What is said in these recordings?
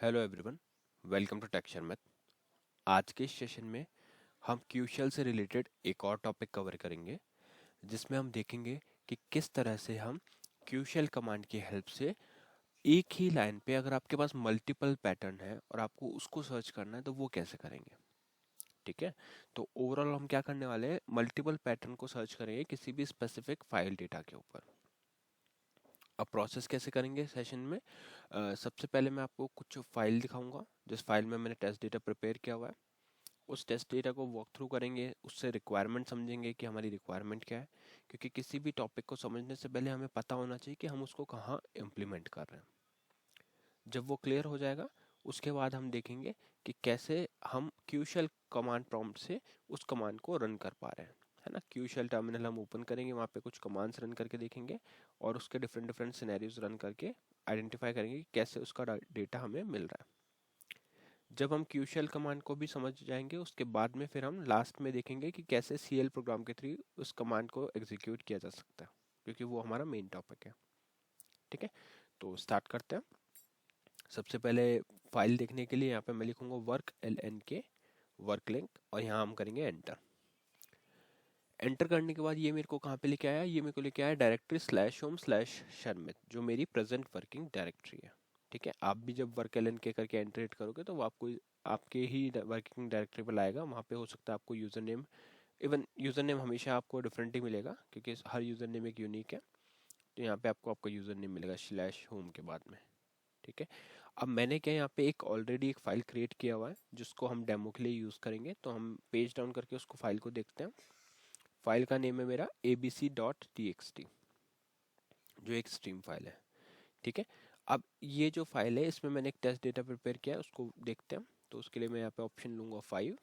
Hello everyone, welcome to tech Sharmat. आज के इस सेशन में हम क्यूशल से रिलेटेड एक और टॉपिक कवर करेंगे, जिसमें हम देखेंगे कि किस तरह से हम क्यूशल कमांड की हेल्प से एक ही लाइन पे अगर आपके पास मल्टीपल पैटर्न है और आपको उसको सर्च करना है तो वो कैसे करेंगे। ठीक है, तो ओवरऑल हम क्या करने वाले हैं, मल्टीपल पैटर्न को सर्च करेंगे किसी भी स्पेसिफिक फाइल डेटा के ऊपर। अब प्रोसेस कैसे करेंगे सेशन में, सबसे पहले मैं आपको कुछ फाइल दिखाऊंगा जिस फाइल में मैंने टेस्ट डेटा प्रिपेयर किया हुआ है। उस टेस्ट डेटा को वॉक थ्रू करेंगे, उससे रिक्वायरमेंट समझेंगे कि हमारी रिक्वायरमेंट क्या है, क्योंकि किसी भी टॉपिक को समझने से पहले हमें पता होना चाहिए कि हम उसको कहाँ इम्प्लीमेंट कर रहे हैं। जब वो क्लियर हो जाएगा उसके बाद हम देखेंगे कि कैसे हम क्यूशल कमांड प्रॉम्प्ट से उस कमांड को रन कर पा रहे हैं, है ना। क्यूशल टर्मिनल हम ओपन करेंगे, वहाँ पे कुछ कमांड्स रन करके देखेंगे और उसके डिफरेंट डिफरेंट सिनेरियोज रन करके आइडेंटिफाई करेंगे कि कैसे उसका डेटा हमें मिल रहा है। जब हम क्यूशल कमांड को भी समझ जाएंगे उसके बाद में फिर हम लास्ट में देखेंगे कि कैसे सीएल प्रोग्राम के थ्रू उस कमांड को एग्जीक्यूट किया जा सकता है, क्योंकि वो हमारा मेन टॉपिक है। ठीक है, तो स्टार्ट करते हैं। सबसे पहले फाइल देखने के लिए यहाँ पे मैं लिखूंगा वर्क LNK वर्क लिंक और यहाँ हम करेंगे एंटर। एंटर करने के बाद ये मेरे को कहाँ पे लेके आया, ये मेरे को लेके आया डायरेक्टरी /home/शर्मित, जो मेरी प्रेजेंट वर्किंग डायरेक्टरी है। ठीक है, आप भी जब वर्क LNK करके एंटर करोगे तो वो आपको आपके ही वर्किंग डायरेक्टरी पर लाएगा। वहाँ पे हो सकता है आपको user name, even user name हमेशा आपको डिफरेंट ही मिलेगा क्योंकि हर यूजर नेम एक यूनिक है। तो यहाँ पे आपको आपका यूजर नेम मिलेगा /home के बाद में। ठीक है, अब मैंने क्या यहाँ पे एक ऑलरेडी एक फाइल क्रिएट किया हुआ है जिसको हम डेमो के लिए यूज़ करेंगे। तो हम पेज डाउन करके उसको फाइल को देखते हैं। फाइल का नेम है मेरा abc.txt, जो एक स्ट्रीम फाइल है। ठीक है, अब ये जो फाइल है इसमें मैंने एक टेस्ट डेटा प्रिपेयर किया है, उसको देखते हैं। तो उसके लिए मैं यहाँ पे ऑप्शन लूंगा 5।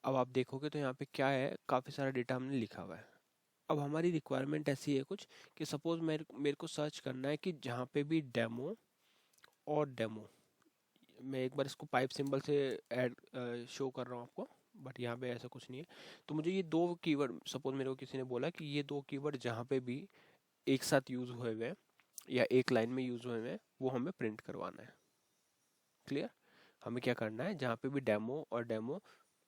अब आप देखोगे तो यहाँ पे क्या है, काफ़ी सारा डेटा हमने लिखा हुआ है। अब हमारी रिक्वायरमेंट ऐसी है कुछ कि सपोज मेरे को सर्च करना है कि जहाँ पे भी डेमो और डेमो, मैं एक बार इसको पाइप सिंबल से ऐड शो कर रहा हूँ आपको, बट यहाँ पे ऐसा कुछ नहीं है। तो मुझे ये दो कीवर्ड, सपोज मेरे को किसी ने बोला कि ये दो कीवर्ड जहाँ पे भी एक साथ यूज हुए हुए हैं या एक लाइन में यूज हुए हुए हैं वो हमें प्रिंट करवाना है। क्लियर, हमें क्या करना है, जहाँ पे भी डेमो और डेमो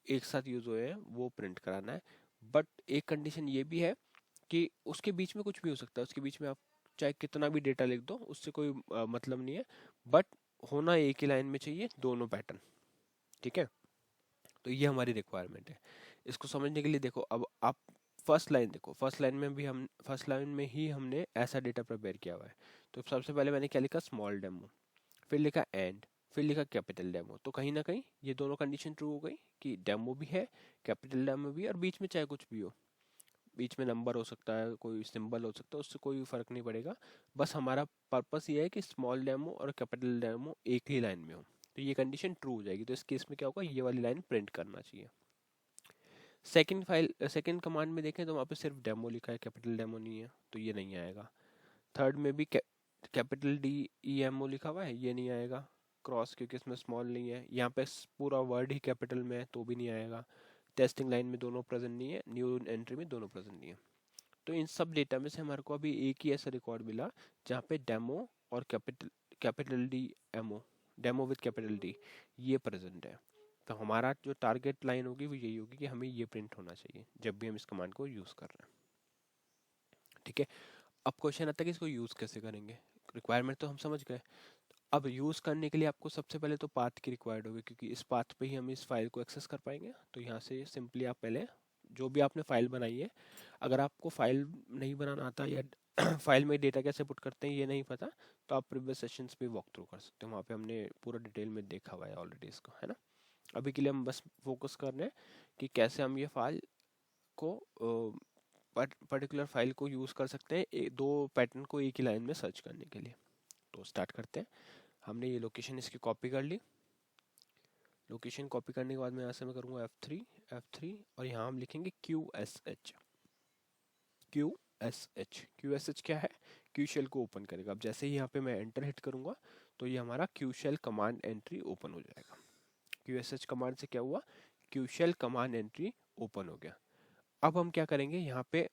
एक साथ यूज हुए हैं वो प्रिंट कराना है। बट एक कंडीशन ये भी है कि उसके बीच में कुछ भी हो सकता है, उसके बीच में आप चाहे कितना भी डेटा लिख दो उससे कोई मतलब नहीं है, बट होना एक ही लाइन में चाहिए दोनों पैटर्न। ठीक है, तो ये हमारी रिक्वायरमेंट है। इसको समझने के लिए देखो, अब आप फर्स्ट लाइन देखो, फर्स्ट लाइन में ही हमने ऐसा डेटा प्रिपेयर किया हुआ है। तो सबसे पहले मैंने क्या लिखा, स्मॉल डेमो, फिर लिखा एंड, फिर लिखा कैपिटल डेमो। तो कहीं ना कहीं ये दोनों कंडीशन ट्रू हो गई कि डेमो भी है, कैपिटल डेमो भी है, और बीच में चाहे कुछ भी हो, बीच में नंबर हो सकता है, कोई सिंबल हो सकता है, उससे कोई फर्क नहीं पड़ेगा। बस हमारा पर्पस ये है कि स्मॉल डेमो और कैपिटल डेमो एक ही लाइन में हो। तो ये कंडीशन ट्रू हो जाएगी, तो इस केस में क्या होगा, ये वाली लाइन प्रिंट करना चाहिए। सेकंड कमांड में देखें तो वहाँ पे सिर्फ डेमो लिखा है, कैपिटल डेमो नहीं है, तो ये नहीं आएगा। थर्ड में भी कैपिटल DEMO लिखा हुआ है, ये नहीं आएगा क्रॉस, क्योंकि इसमें स्मॉल नहीं है। यहाँ पे पूरा वर्ड ही कैपिटल में है तो भी नहीं आएगा। टेस्टिंग लाइन में दोनों प्रेजेंट नहीं है, न्यू एंट्री में दोनों प्रेजेंट नहीं है। तो इन सब डेटा में से हमारे को अभी एक ही ऐसा रिकॉर्ड मिला जहाँ पे डेमो और capital DMO, demo with capital D, ये प्रेजेंट है। तो हमारा जो टारगेट लाइन होगी वो यही होगी कि हमें ये प्रिंट होना चाहिए जब भी हम इस कमांड को यूज़ कर रहे हैं। ठीक है, अब क्वेश्चन आता है कि इसको यूज़ कैसे करेंगे। रिक्वायरमेंट तो हम समझ गए। अब यूज़ करने के लिए आपको सबसे पहले तो पाथ की रिक्वायर्ड होगी, क्योंकि इस पाथ पे ही हम इस फाइल को एक्सेस कर पाएंगे। तो यहाँ से सिंपली आप पहले जो भी आपने फाइल बनाई है, अगर आपको फाइल नहीं बनाना आता या फाइल में डेटा कैसे पुट करते हैं ये नहीं पता, तो आप प्रीवियस सेशंस पे वॉक थ्रू कर सकते हो, वहाँ पे हमने पूरा डिटेल में देखा हुआ है ऑलरेडी इसको, है ना। अभी के लिए हम बस फोकस कर रहे हैं कि कैसे हम ये फाइल को पर्टिकुलर फाइल को यूज़ कर सकते हैं दो पैटर्न को एक ही लाइन में सर्च करने के लिए। तो स्टार्ट करते हैं। हमने ये लोकेशन इसकी कॉपी कर ली। लोकेशन कॉपी करने के बाद मैं यहाँ से मैं करूँगा F3 और यहाँ हम लिखेंगे QSH। QSH क्या है, क्यू शेल को ओपन करेगा। अब जैसे ही यहाँ पे मैं एंटर हिट करूँगा तो ये हमारा Q shell command entry open हो जाएगा। QSH कमांड से क्या हुआ, Q shell command entry open हो गया। अब हम क्या करेंगे, यहाँ पे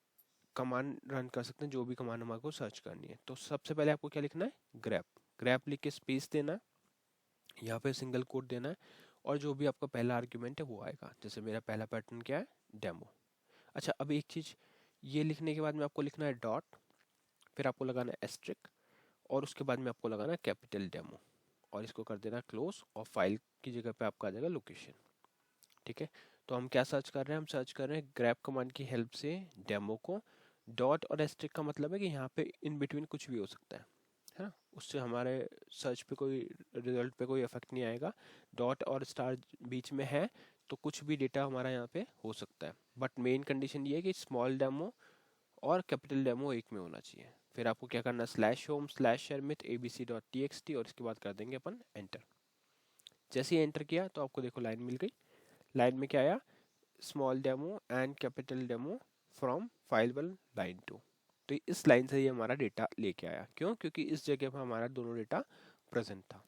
कमांड रन कर सकते हैं, जो भी कमांड हमारे को सर्च करनी है। तो सबसे पहले आपको क्या लिखना है, ग्रैप। ग्रैप लिख के स्पेस देना, यहाँ पे सिंगल कोट देना है और जो भी आपका पहला आर्ग्यूमेंट है वो आएगा। जैसे मेरा पहला पैटर्न क्या है, डेमो। अच्छा, अब एक चीज़, ये लिखने के बाद में आपको लिखना है डॉट, फिर आपको लगाना है एस्ट्रिक, और उसके बाद में आपको लगाना है कैपिटल डेमो, और इसको कर देना क्लोज, और फाइल की जगह पे आपका आ जाएगा लोकेशन। ठीक है, तो हम क्या सर्च कर रहे हैं, हम सर्च कर रहे हैं ग्रैब कमांड की हेल्प से डेमो को। डॉट और एस्ट्रिक का मतलब है कि यहाँ पे इन बिटवीन कुछ भी हो सकता है ना, उससे हमारे सर्च पे कोई, रिजल्ट पे कोई इफेक्ट नहीं आएगा। डॉट और स्टार बीच में है तो कुछ भी डेटा हमारा यहाँ पे हो सकता है, बट मेन कंडीशन ये है कि स्मॉल डेमो और कैपिटल डेमो एक में होना चाहिए। फिर आपको क्या करना है, slash home slash Sharmit abc.txt, और इसके बाद कर देंगे अपन एंटर। जैसे ही एंटर किया तो आपको देखो लाइन मिल गई। लाइन में क्या आया, small demo and capital demo from file 1 line 2। तो इस लाइन से ये हमारा डेटा लेके आया, क्यों, क्योंकि इस जगह पर हमारा दोनों डेटा प्रेजेंट था।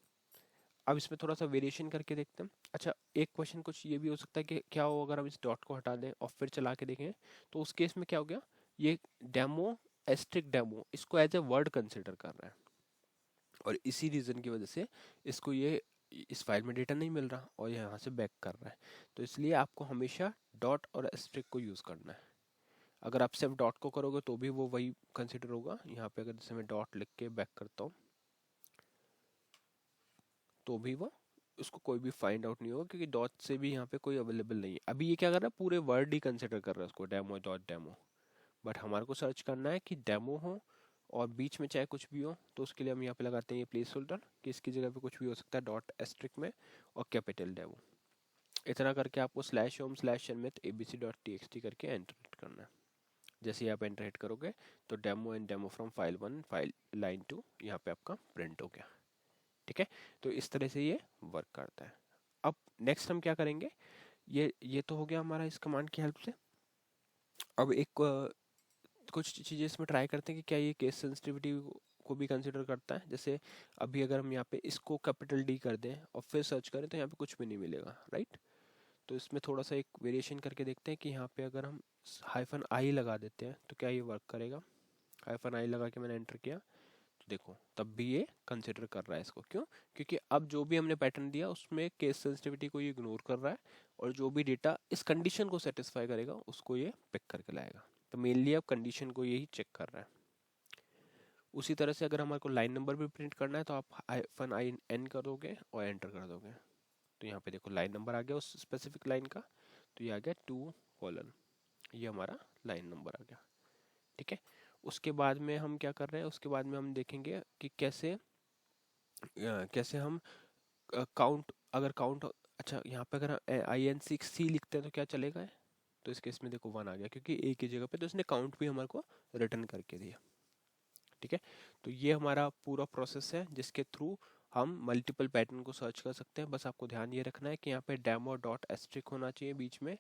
अब इसमें थोड़ा सा वेरिएशन करके देखते हैं। अच्छा, एक क्वेश्चन कुछ ये भी हो सकता है कि क्या हो अगर हम इस डॉट को हटा दें और फिर चला के देखें, तो उस केस में क्या हो गया, ये डेमो एस्ट्रिक डेमो इसको एज ए वर्ड कंसिडर कर रहा है, और इसी रीज़न की वजह से इसको ये इस फाइल में डेटा नहीं मिल रहा और यहाँ से बैक कर रहा है। तो इसलिए आपको हमेशा डॉट और एस्ट्रिक को यूज़ करना है। अगर आप सिर्फ डॉट को करोगे तो भी वो वही कंसिडर होगा। यहाँ पे अगर जैसे मैं डॉट लिख के बैक करता हूँ तो भी वो, उसको कोई भी फाइंड आउट नहीं होगा, क्योंकि डॉट से भी यहाँ पे कोई अवेलेबल नहीं है। अभी ये क्या कर रहा है, पूरे वर्ड ही कंसिडर कर रहा है उसको, डेमो डॉट डेमो। बट हमारे को सर्च करना है कि डेमो हो और बीच में चाहे कुछ भी हो, तो उसके लिए हम यहाँ पे लगाते हैं ये प्लेस होल्डर कि इसकी जगह पे कुछ भी हो सकता है डॉट एस्ट्रिक में, और कैपिटल डेमो। इतना करके आपको slash home slash Sharmit abc.txt करके एंटर हिट करना है। जैसे ही आप एंटर हिट करोगे तो demo and demo from file 1 file line 2 यहाँ पे आपका प्रिंट हो गया। ठीक है, तो इस तरह से ये वर्क करता है। अब नेक्स्ट हम क्या करेंगे, ये तो हो गया हमारा इस कमांड की हेल्प से। अब एक कुछ चीज़ें इसमें ट्राई करते हैं कि क्या ये केस सेंसिटिविटी को भी कंसिडर करता है। जैसे अभी अगर हम यहाँ पे इसको कैपिटल डी कर दें और फिर सर्च करें तो यहाँ पे कुछ भी नहीं मिलेगा, राइट। तो इसमें थोड़ा सा एक वेरिएशन करके देखते हैं कि यहाँ पे अगर हम हाइफन आई लगा देते हैं तो क्या ये वर्क करेगा। हाइफन आई लगा के मैंने एंटर किया तो देखो तब भी ये कंसिडर कर रहा है इसको, क्यों, क्योंकि अब जो भी हमने पैटर्न दिया उसमें केस सेंसिटिविटी को ये इग्नोर कर रहा है, और जो भी डेटा इस कंडीशन को सेटिस्फाई करेगा उसको ये पिक करके लाएगा। तो मेनली अब कंडीशन को यही चेक कर रहा है। उसी तरह से अगर हमारे को लाइन नंबर भी प्रिंट करना है तो आप हाइफन आई एन कर दोगे और एंटर कर दोगे, तो यहाँ पे देखो लाइन नंबर आ गया उस स्पेसिफिक लाइन का, तो ये आ गया 2 ये हमारा लाइन नंबर आ गया। ठीक है, उसके बाद में हम क्या कर रहे हैं, उसके बाद में हम देखेंगे कि कैसे हम काउंट, अगर काउंट, अच्छा यहाँ पे अगर IN6C लिखते हैं तो क्या चलेगा, तो इस केस में देखो 1 आ गया क्योंकि एक ही जगह पे, तो इसने काउंट भी हमारे को रिटर्न करके दिया। ठीक है, तो ये हमारा पूरा प्रोसेस है जिसके थ्रू हम मल्टीपल पैटर्न को सर्च कर सकते हैं। बस आपको ध्यान ये रखना है कि यहाँ पे डेमो डॉट एस्ट्रिक होना चाहिए बीच में,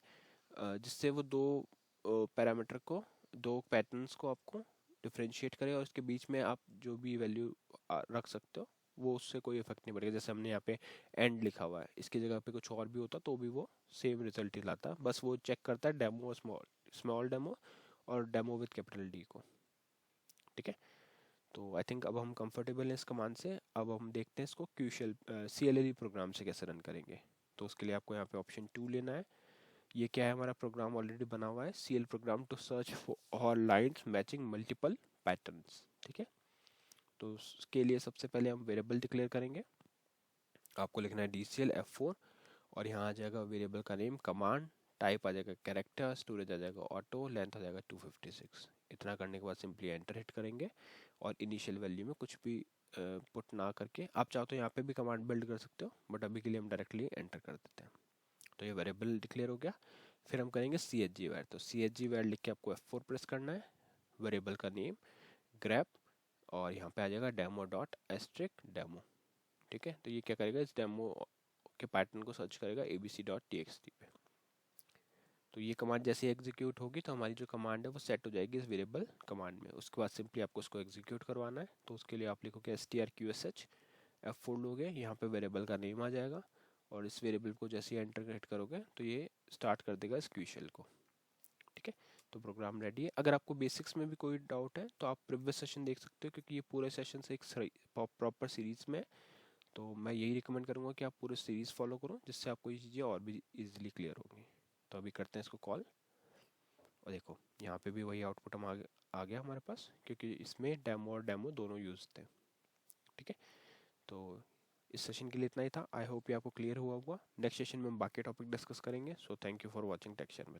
जिससे वो दो पैरामीटर को, दो पैटर्न्स को आपको डिफ्रेंशिएट करे, और इसके बीच में आप जो भी वैल्यू रख सकते हो वो उससे कोई इफेक्ट नहीं पड़ेगा। जैसे हमने यहाँ पे एंड लिखा हुआ है, इसकी जगह पे कुछ और भी होता तो भी वो सेम रिजल्ट ही लाता, बस वो चेक करता है डेमो स्मॉल स्मॉल डेमो और डेमो विद कैपिटल डी को। ठीक है, तो आई थिंक अब हम कंफर्टेबल हैं इस कमांड से। अब हम देखते हैं इसको क्यूशल CLLE प्रोग्राम से कैसे रन करेंगे। तो उसके लिए आपको यहाँ पे ऑप्शन 2 लेना है। ये क्या है, हमारा प्रोग्राम ऑलरेडी बना हुआ है, CL program to search for lines matching multiple patterns. ठीक है, तो उसके लिए सबसे पहले हम वेरिएबल डिक्लेयर करेंगे। आपको लिखना है DCL F4, और यहाँ आ जाएगा वेरिएबल का नेम कमांड, टाइप आ जाएगा कैरेक्टर, स्टोरेज आ जाएगा ऑटो, लेंथ आ जाएगा 256। इतना करने के बाद सिंपली एंटर हिट करेंगे, और इनिशियल वैल्यू में कुछ भी पुट ना करके, आप चाहो तो यहाँ पे भी कमांड बिल्ड कर सकते हो, बट अभी के लिए हम डायरेक्टली एंटर कर देते हैं। तो ये वेरिएबल डिक्लेयर हो गया। फिर हम करेंगे CHG वैर, तो CHG वैर लिख के आपको F4 प्रेस करना है, वेरिएबल का नेम ग्रैप, और यहाँ पे आ जाएगा डेमो डॉट एस्ट्रिक डेमो। ठीक है, तो ये क्या करेगा, इस डेमो के पैटर्न को सर्च करेगा abc.txt पे। तो ये कमांड जैसे एग्जीक्यूट होगी तो हमारी जो कमांड है वो सेट हो जाएगी इस वेरिएबल कमांड में। उसके बाद सिंपली आपको उसको एग्जीक्यूट करवाना है, तो उसके लिए आप लिखोगे strqsh, F4 लोगे, यहाँ पे वेरिएबल का नेम आ जाएगा, और इस वेरिएबल को जैसे ही एंटर हिट करोगे तो ये स्टार्ट कर देगा इस क्यूशल को। ठीक है, तो प्रोग्राम रेडी है। अगर आपको बेसिक्स में भी कोई डाउट है तो आप प्रीवियस सेशन देख सकते हो, क्योंकि ये पूरे सेशन से एक प्रॉपर सीरीज में, तो मैं यही रिकमेंड करूँगा कि आप पूरे सीरीज़ फॉलो करो, जिससे आपको ये चीज़ें और भी इजीली क्लियर होंगी। तो अभी करते हैं इसको कॉल, और देखो यहाँ पे भी वही आउटपुट हम आ गया हमारे पास, क्योंकि इसमें डेमो और डेमो दोनों यूज थे। ठीक है, तो इस सेशन के लिए इतना ही था। आई होप ये आपको क्लियर हुआ होगा। नेक्स्ट सेशन में हम बाकी टॉपिक डिस्कस करेंगे। So thank you for watching tech share में।